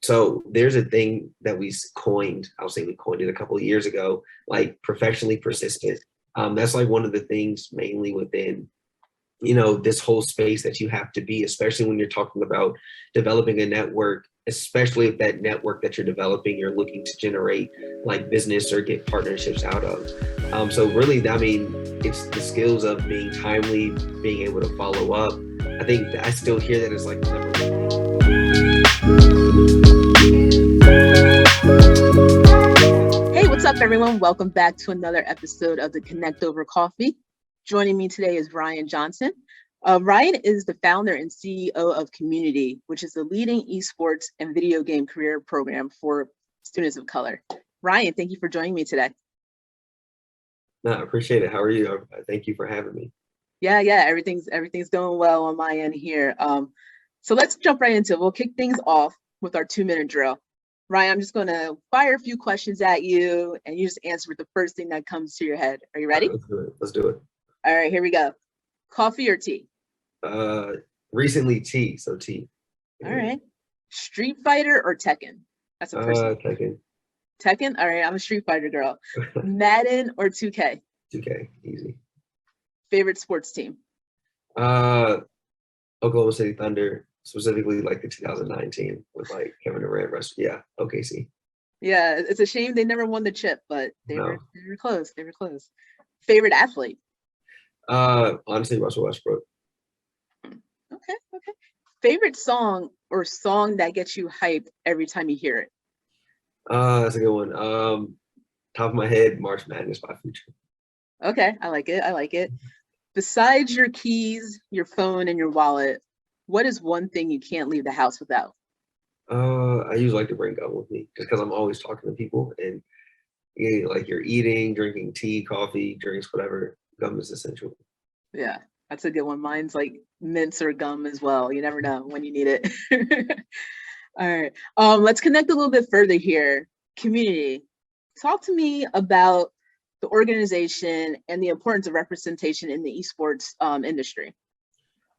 So there's a thing that we coined, I'll say we coined it a couple of years ago, like professionally persistent. That's like one of the things mainly within, this whole space that you have to be, especially when you're talking about developing a network, especially if that network that you're developing, you're looking to generate like business or get partnerships out of. So really, I mean, it's the skills of being timely, being able to follow up. I think I still hear that as like the Hey, what's up, everyone? Welcome back to another episode of the Connect Over Coffee. Joining me today is Ryan Johnson. Ryan is the founder and CEO of Community, which is the leading esports and video game career program for students of color. Ryan, thank you for joining me today. No, I appreciate it. How are you? Thank you for having me. Yeah, everything's going well on my end here. So let's jump right into it. We'll kick things off with our 2-minute drill. Ryan, I'm just going to fire a few questions at you, and you just answer with the first thing that comes to your head. Are you All ready? right, let's do it. Let's do it. All right, here we go. Coffee or tea? Recently tea, so tea. All right. Street Fighter or Tekken? That's a personal. Tekken. Tekken? All right, I'm a Street Fighter girl. Madden or 2K? 2K, easy. Favorite sports team? Oklahoma City Thunder, specifically like the 2019 with like Kevin Durant, yeah, OKC. Yeah, it's a shame they never won the chip, but they were close. They were close. Favorite athlete? Honestly, Russell Westbrook. Okay. Favorite song or song that gets you hyped every time you hear it? That's a good one. Top of my head, March Madness by Future. Okay, I like it. Besides your keys, your phone, and your wallet, what is one thing you can't leave the house without? I usually like to bring gum with me just because I'm always talking to people, and like you're eating, drinking tea, coffee, drinks, whatever. Gum is essential. Yeah, that's a good one. Mine's like mints or gum as well. You never know when you need it. All right. Let's connect a little bit further here. Community. Talk to me about the organization and the importance of representation in the esports industry.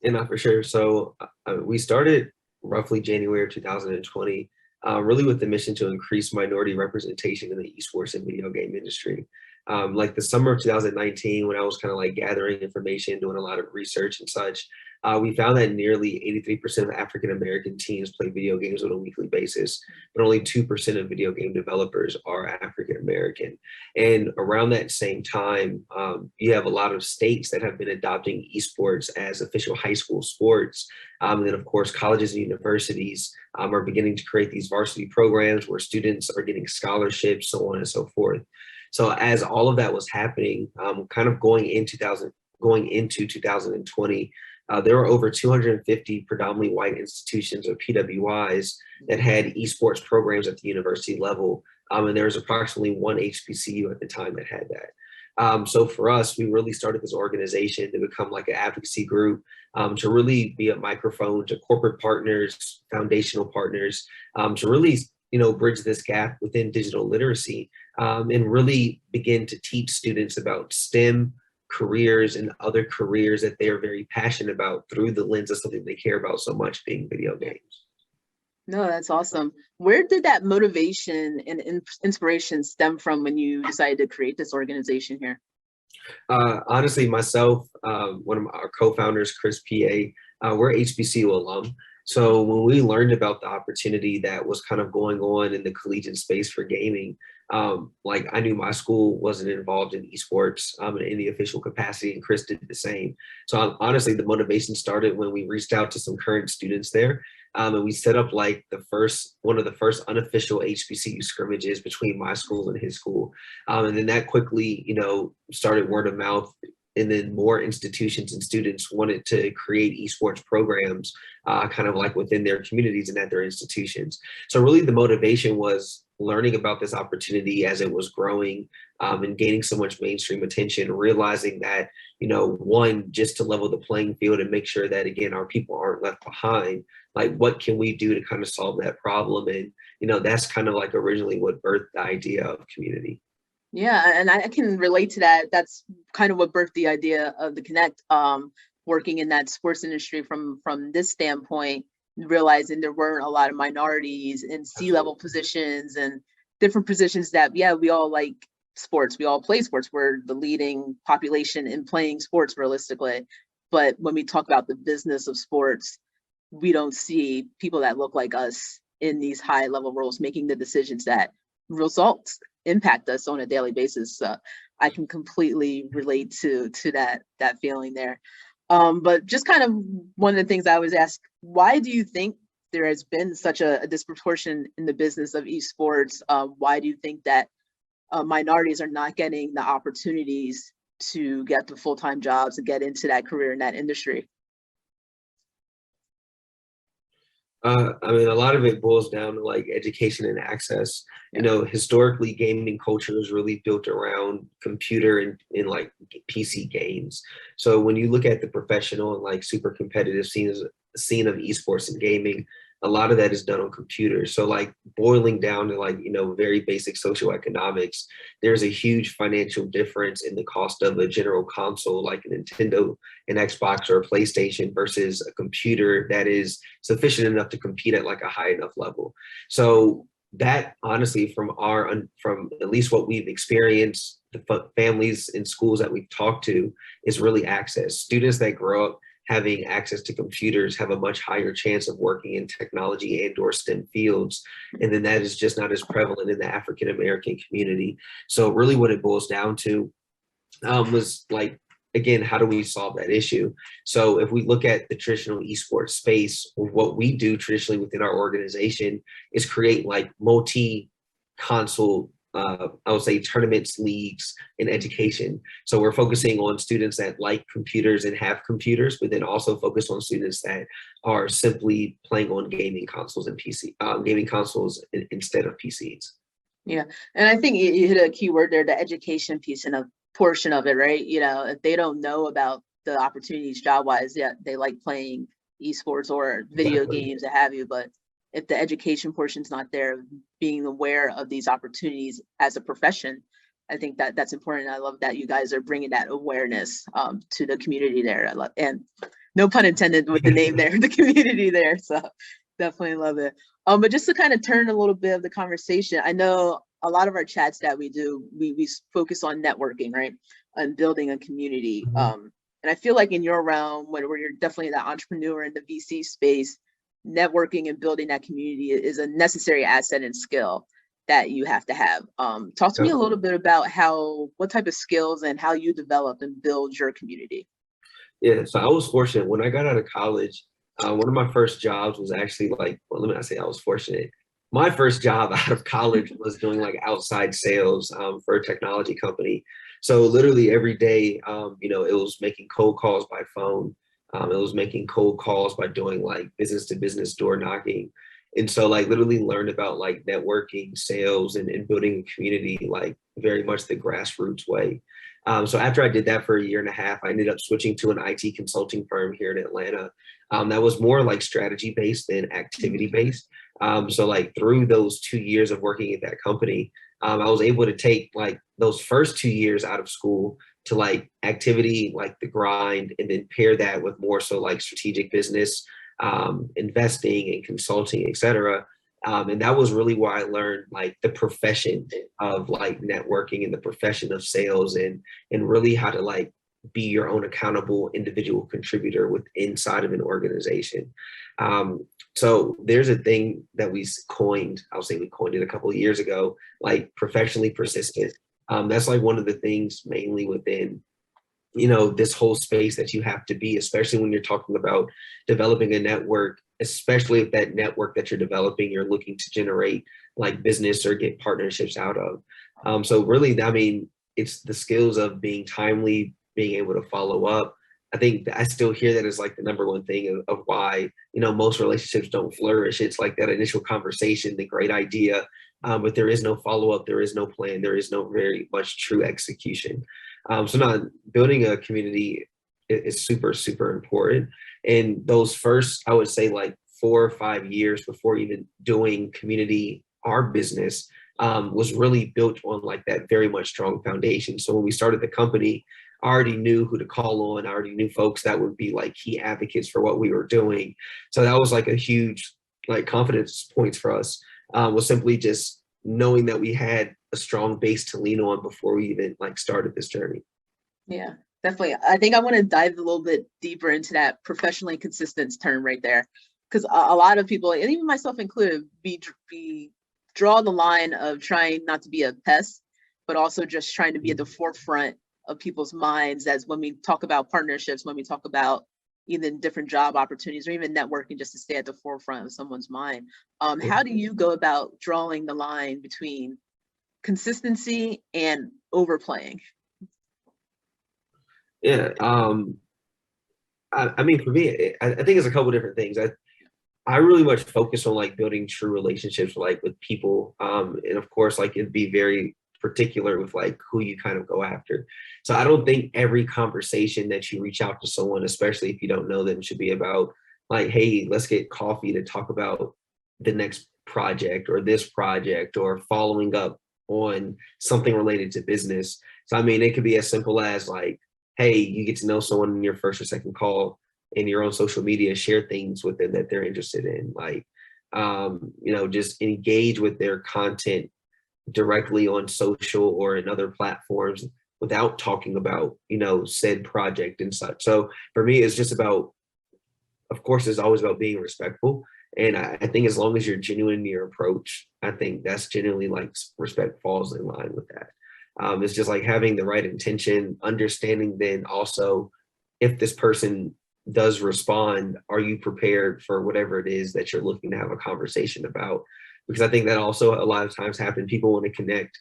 Yeah, for sure. So we started roughly January of 2020, really with the mission to increase minority representation in the esports and video game industry. Like the summer of 2019, when I was kind of like gathering information, doing a lot of research and such, we found that nearly 83% of African American teens play video games on a weekly basis, but only 2% of video game developers are African American. And around that same time, you have a lot of states that have been adopting esports as official high school sports. And then, of course, colleges and universities are beginning to create these varsity programs where students are getting scholarships, so on and so forth. So as all of that was happening, kind of going into 2020, there were over 250 predominantly white institutions or PWIs that had esports programs at the university level. And there was approximately one HBCU at the time that had that. So for us, we really started this organization to become like an advocacy group, to really be a microphone to corporate partners, foundational partners, to really bridge this gap within digital literacy, and really begin to teach students about STEM careers and other careers that they are very passionate about through the lens of something they care about so much, being video games. No, that's awesome. Where did that motivation and inspiration stem from when you decided to create this organization here? Honestly, myself, one of our co-founders, Chris P.A., we're HBCU alum. So when we learned about the opportunity that was kind of going on in the collegiate space for gaming, like I knew my school wasn't involved in esports in any official capacity, and Chris did the same. So honestly, the motivation started when we reached out to some current students there, and we set up like one of the first unofficial HBCU scrimmages between my school and his school, and then that quickly, started word of mouth. And then more institutions and students wanted to create esports programs, kind of like within their communities and at their institutions. So really the motivation was learning about this opportunity as it was growing, and gaining so much mainstream attention, realizing that, one, just to level the playing field and make sure that, again, our people aren't left behind, like what can we do to kind of solve that problem? And, that's kind of like originally what birthed the idea of Community. Yeah, and I can relate to that. That's kind of what birthed the idea of the Connect, working in that sports industry from this standpoint. realizing there weren't a lot of minorities in C-level positions and different positions that, yeah, we all like sports. We all play sports. We're the leading population in playing sports realistically. But when we talk about the business of sports, we don't see people that look like us in these high level roles making the decisions that results impact us on a daily basis. So I can completely relate to that feeling there. But just kind of one of the things I always ask, why do you think there has been such a disproportion in the business of esports? Why do you think that minorities are not getting the opportunities to get the full-time jobs and get into that career in that industry? I mean, a lot of it boils down to like education and access. You know, historically, gaming culture is really built around computer and like PC games. So when you look at the professional and like super competitive scene of esports and gaming, a lot of that is done on computers. So like boiling down to like, you know, very basic socioeconomics, there's a huge financial difference in the cost of a general console like a Nintendo, an Xbox, or a PlayStation versus a computer that is sufficient enough to compete at like a high enough level. So that honestly, from at least what we've experienced, the families and schools that we've talked to, is really access. Students that grow up having access to computers have a much higher chance of working in technology and or STEM fields. And then that is just not as prevalent in the African-American community. So really what it boils down to was like, again, how do we solve that issue? So if we look at the traditional esports space, what we do traditionally within our organization is create like multi-console I would say tournaments, leagues, and education. So we're focusing on students that like computers and have computers, but then also focus on students that are simply playing on gaming consoles and gaming consoles instead of PCs. Yeah, and I think you hit a key word there, the education piece and a portion of it, right? You know, if they don't know about the opportunities job-wise, yeah, they like playing esports or video games, what have you, but if the education portion's not there, being aware of these opportunities as a profession, I think that's important. I love that you guys are bringing that awareness to the community there. And no pun intended with the name there, the community there. So definitely love it. But just to kind of turn a little bit of the conversation, I know a lot of our chats that we do, we focus on networking, right? And building a community. And I feel like in your realm, where you're definitely the entrepreneur in the VC space, networking and building that community is a necessary asset and skill that you have to have. Talk to me a little bit about what type of skills and how you develop and build your community. Yeah, so I was fortunate when I got out of college. One of my first jobs was actually like, well, let me not say I was fortunate. My first job out of college was doing like outside sales for a technology company. So literally every day, you know, it was making cold calls by phone. It was making cold calls by doing like business to business door knocking. And so like literally learned about like networking, sales, and building a community like very much the grassroots way. So after I did that for a year and a half, I ended up switching to an IT consulting firm here in Atlanta that was more like strategy based than activity based. So like through those 2 years of working at that company, I was able to take like those first 2 years out of school to like activity, like the grind, and then pair that with more so like strategic business, investing and consulting, et cetera. And that was really where I learned like the profession of like networking and the profession of sales and really how to like be your own accountable individual contributor with inside of an organization. So there's a thing that we coined, I'll say we coined it a couple of years ago, like professionally persistent. That's like one of the things mainly within, you know, this whole space that you have to be, especially when you're talking about developing a network, especially if that network that you're developing, you're looking to generate like business or get partnerships out of. So really, I mean, it's the skills of being timely, being able to follow up. I think I still hear that as like the number one thing of why, you know, most relationships don't flourish. It's like that initial conversation, the great idea, but there is no follow-up, there is no plan, there is no very much true execution. So now building a community is super, super important. And those first, I would say like 4 or 5 years before even doing community, our business was really built on like that very much strong foundation. So when we started the company, I already knew who to call on. I already knew folks that would be like key advocates for what we were doing. So that was like a huge like confidence points for us, was simply just knowing that we had a strong base to lean on before we even like started this journey. Yeah, definitely. I think I want to dive a little bit deeper into that professionally consistent term right there, because a lot of people, and even myself included, be draw the line of trying not to be a pest, but also just trying to be at the forefront of people's minds as when we talk about partnerships, when we talk about even different job opportunities or even networking, just to stay at the forefront of someone's mind. How do you go about drawing the line between consistency and overplaying? Yeah. I mean, for me, I think it's a couple different things. I really much focus on like building true relationships like with people. And of course, like it'd be very particular with like who you kind of go after. So I don't think every conversation that you reach out to someone, especially if you don't know them, should be about like, hey, let's get coffee to talk about the next project or this project or following up on something related to business. So I mean, it could be as simple as like, hey, you get to know someone in your first or second call in your own social media, share things with them that they're interested in, like just engage with their content directly on social or in other platforms without talking about said project and such. So for me, it's just about, of course, it's always about being respectful. And I think as long as you're genuine in your approach, I think that's genuinely like respect falls in line with that. It's just like having the right intention, understanding then also if this person does respond, are you prepared for whatever it is that you're looking to have a conversation about? Because I think that also a lot of times happen. People want to connect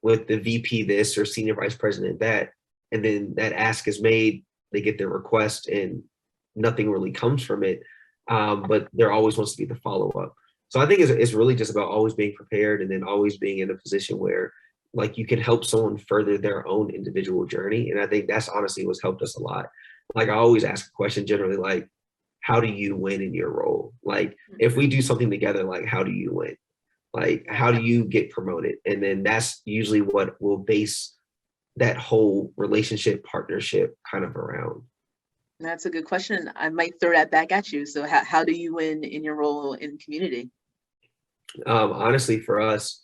with the VP this or senior vice president that, and then that ask is made, they get their request and nothing really comes from it. But there always wants to be the follow-up. So I think it's really just about always being prepared and then always being in a position where like you can help someone further their own individual journey. And I think that's honestly what's helped us a lot. Like I always ask a question generally like, how do you win in your role? Like if we do something together, like how do you win? Like how do you get promoted? And then that's usually what will base that whole relationship partnership kind of around. That's a good question. I might throw that back at you. So how do you win in your role in community? Honestly, for us,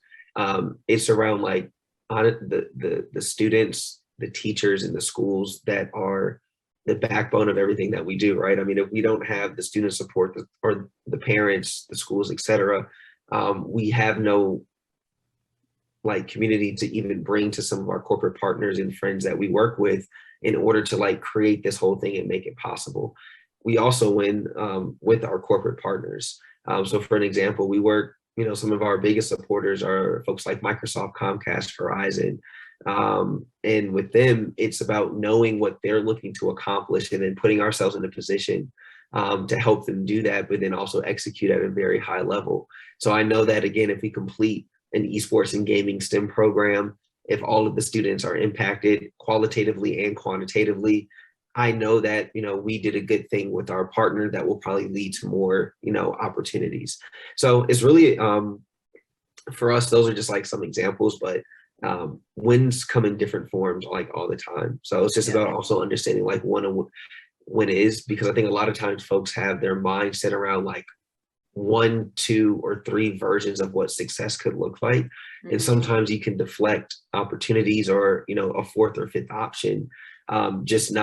it's around like the students, the teachers, and the schools that are the backbone of everything that we do, right? I mean, if we don't have the student support or the parents, the schools, etc., we have no like community to even bring to some of our corporate partners and friends that we work with in order to like create this whole thing and make it possible. We also win with our corporate partners. So for an example, we work, some of our biggest supporters are folks like Microsoft, Comcast, Verizon. And with them, it's about knowing what they're looking to accomplish and then putting ourselves in a position to help them do that, but then also execute at a very high level. So I know that, again, if we complete an esports and gaming STEM program, if all of the students are impacted qualitatively and quantitatively, I know that, we did a good thing with our partner that will probably lead to more, opportunities. So it's really, for us, those are just like some examples, but wins come in different forms like all the time. So it's just about also understanding like what a win is, because I think a lot of times folks have their mindset around like 1, 2, or 3 versions of what success could look like. Mm-hmm. And sometimes you can deflect opportunities or, a 4th or 5th option, just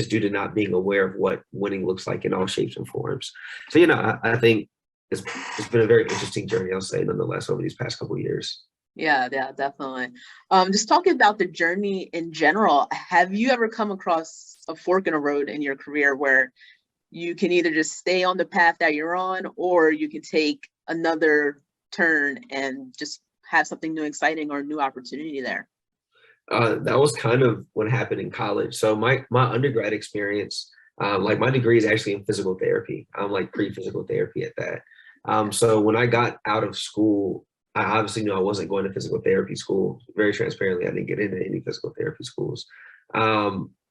due to not being aware of what winning looks like in all shapes and forms. So, I think it's been a very interesting journey, I'll say, nonetheless, over these past couple of years. Yeah, definitely. Just talking about the journey in general, have you ever come across a fork in a road in your career where you can either just stay on the path that you're on, or you can take another turn and just have something new, exciting, or new opportunity there? That was kind of what happened in college. So my undergrad experience, like my degree is actually in physical therapy. I'm like pre-physical therapy at that. So when I got out of school, I obviously knew I wasn't going to physical therapy school. Very transparently, I didn't get into any physical therapy schools.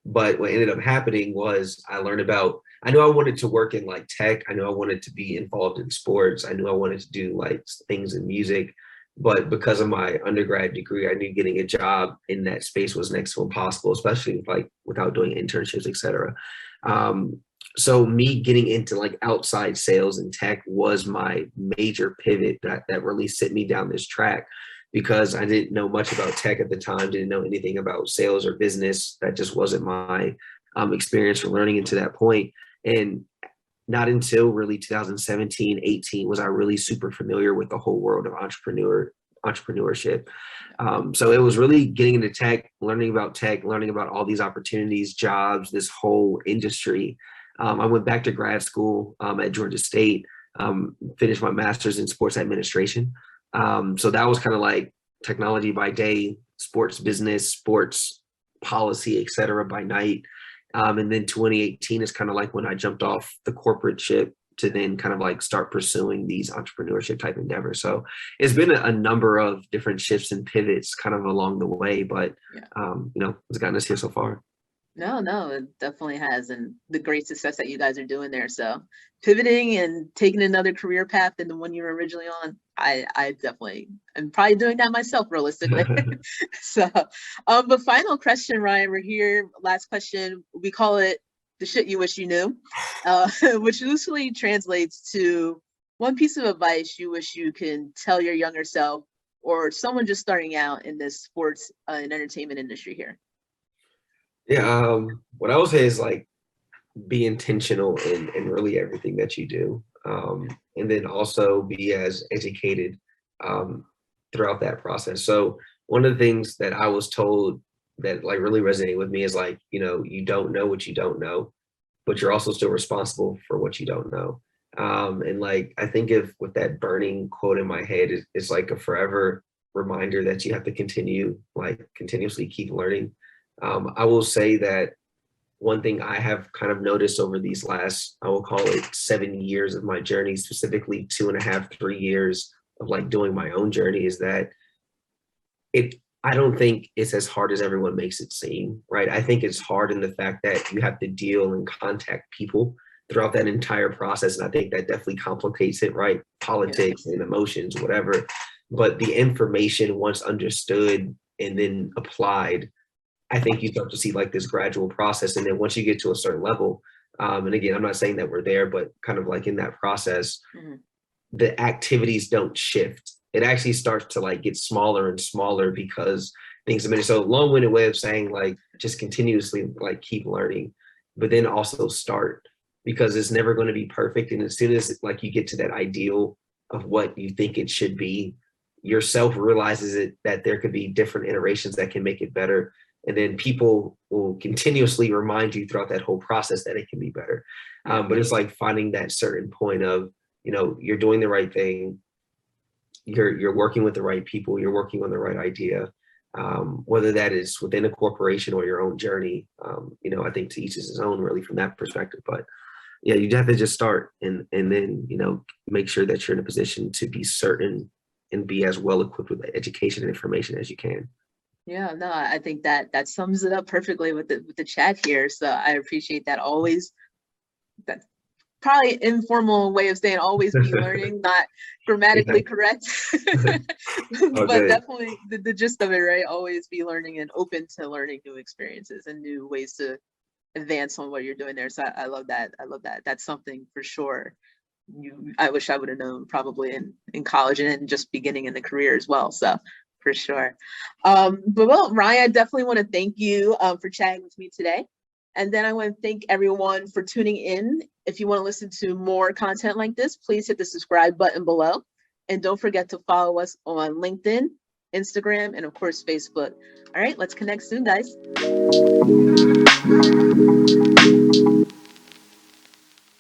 But what ended up happening was I knew I wanted to work in like tech. I knew I wanted to be involved in sports. I knew I wanted to do like things in music. But because of my undergrad degree, I knew getting a job in that space was next to impossible, especially like without doing internships, et cetera. So me getting into like outside sales and tech was my major pivot that really set me down this track, because I didn't know much about tech at the time, didn't know anything about sales or business. That just wasn't my experience for learning into that point. And not until really 2017, 18 was I really super familiar with the whole world of entrepreneurship. So it was really getting into tech, learning about all these opportunities, jobs, this whole industry. I went back to grad school at Georgia State, finished my master's in sports administration. So that was kind of like technology by day, sports business, sports policy, et cetera, by night. And then 2018 is kind of like when I jumped off the corporate ship to then kind of like start pursuing these entrepreneurship type endeavors. So it's been a number of different shifts and pivots kind of along the way, but it's gotten us here so far. No, it definitely has. And the great success that you guys are doing there. So pivoting and taking another career path than the one you were originally on, I definitely am probably doing that myself realistically. So, but final question, Ryan, we're here. Last question. We call it the shit you wish you knew, which loosely translates to one piece of advice you wish you can tell your younger self or someone just starting out in this sports and entertainment industry here. Yeah, what I would say is like be intentional in really everything that you do, and then also be as educated throughout that process. So one of the things that I was told that like really resonated with me is like, you don't know what you don't know, but you're also still responsible for what you don't know. And like I think if with that burning quote in my head, it's like a forever reminder that you have to continuously keep learning. I will say that one thing I have kind of noticed over these last, I will call it 7 years of my journey, specifically 2.5, 3 years of like doing my own journey, is that I don't think it's as hard as everyone makes it seem, right? I think it's hard in the fact that you have to deal and contact people throughout that entire process. And I think that definitely complicates it, right? Politics and emotions, whatever. But the information, once understood and then applied, I think you start to see like this gradual process. And then once you get to a certain level, and again, I'm not saying that we're there, but kind of like in that process, the activities don't shift. It actually starts to like get smaller and smaller because things have been so long-winded way of saying like just continuously like keep learning, but then also start, because it's never going to be perfect. And as soon as like you get to that ideal of what you think it should be, yourself realizes that there could be different iterations that can make it better. And then people will continuously remind you throughout that whole process that it can be better. But it's like finding that certain point of, you're doing the right thing. You're working with the right people. You're working on the right idea, whether that is within a corporation or your own journey. I think to each is his own really from that perspective. But yeah, you have to just start and then, make sure that you're in a position to be certain and be as well equipped with education and information as you can. Yeah, no, I think that sums it up perfectly with the chat here. So I appreciate that. Always, that's probably informal way of saying always be learning, not grammatically correct, but definitely the gist of it, right? Always be learning and open to learning new experiences and new ways to advance on what you're doing there. So I love that. I love that. That's something for sure. I wish I would have known probably in college and just beginning in the career as well. So for sure. But Ryan, I definitely want to thank you for chatting with me today. And then I want to thank everyone for tuning in. If you want to listen to more content like this, please hit the subscribe button below. And don't forget to follow us on LinkedIn, Instagram, and of course, Facebook. All right, let's connect soon, guys.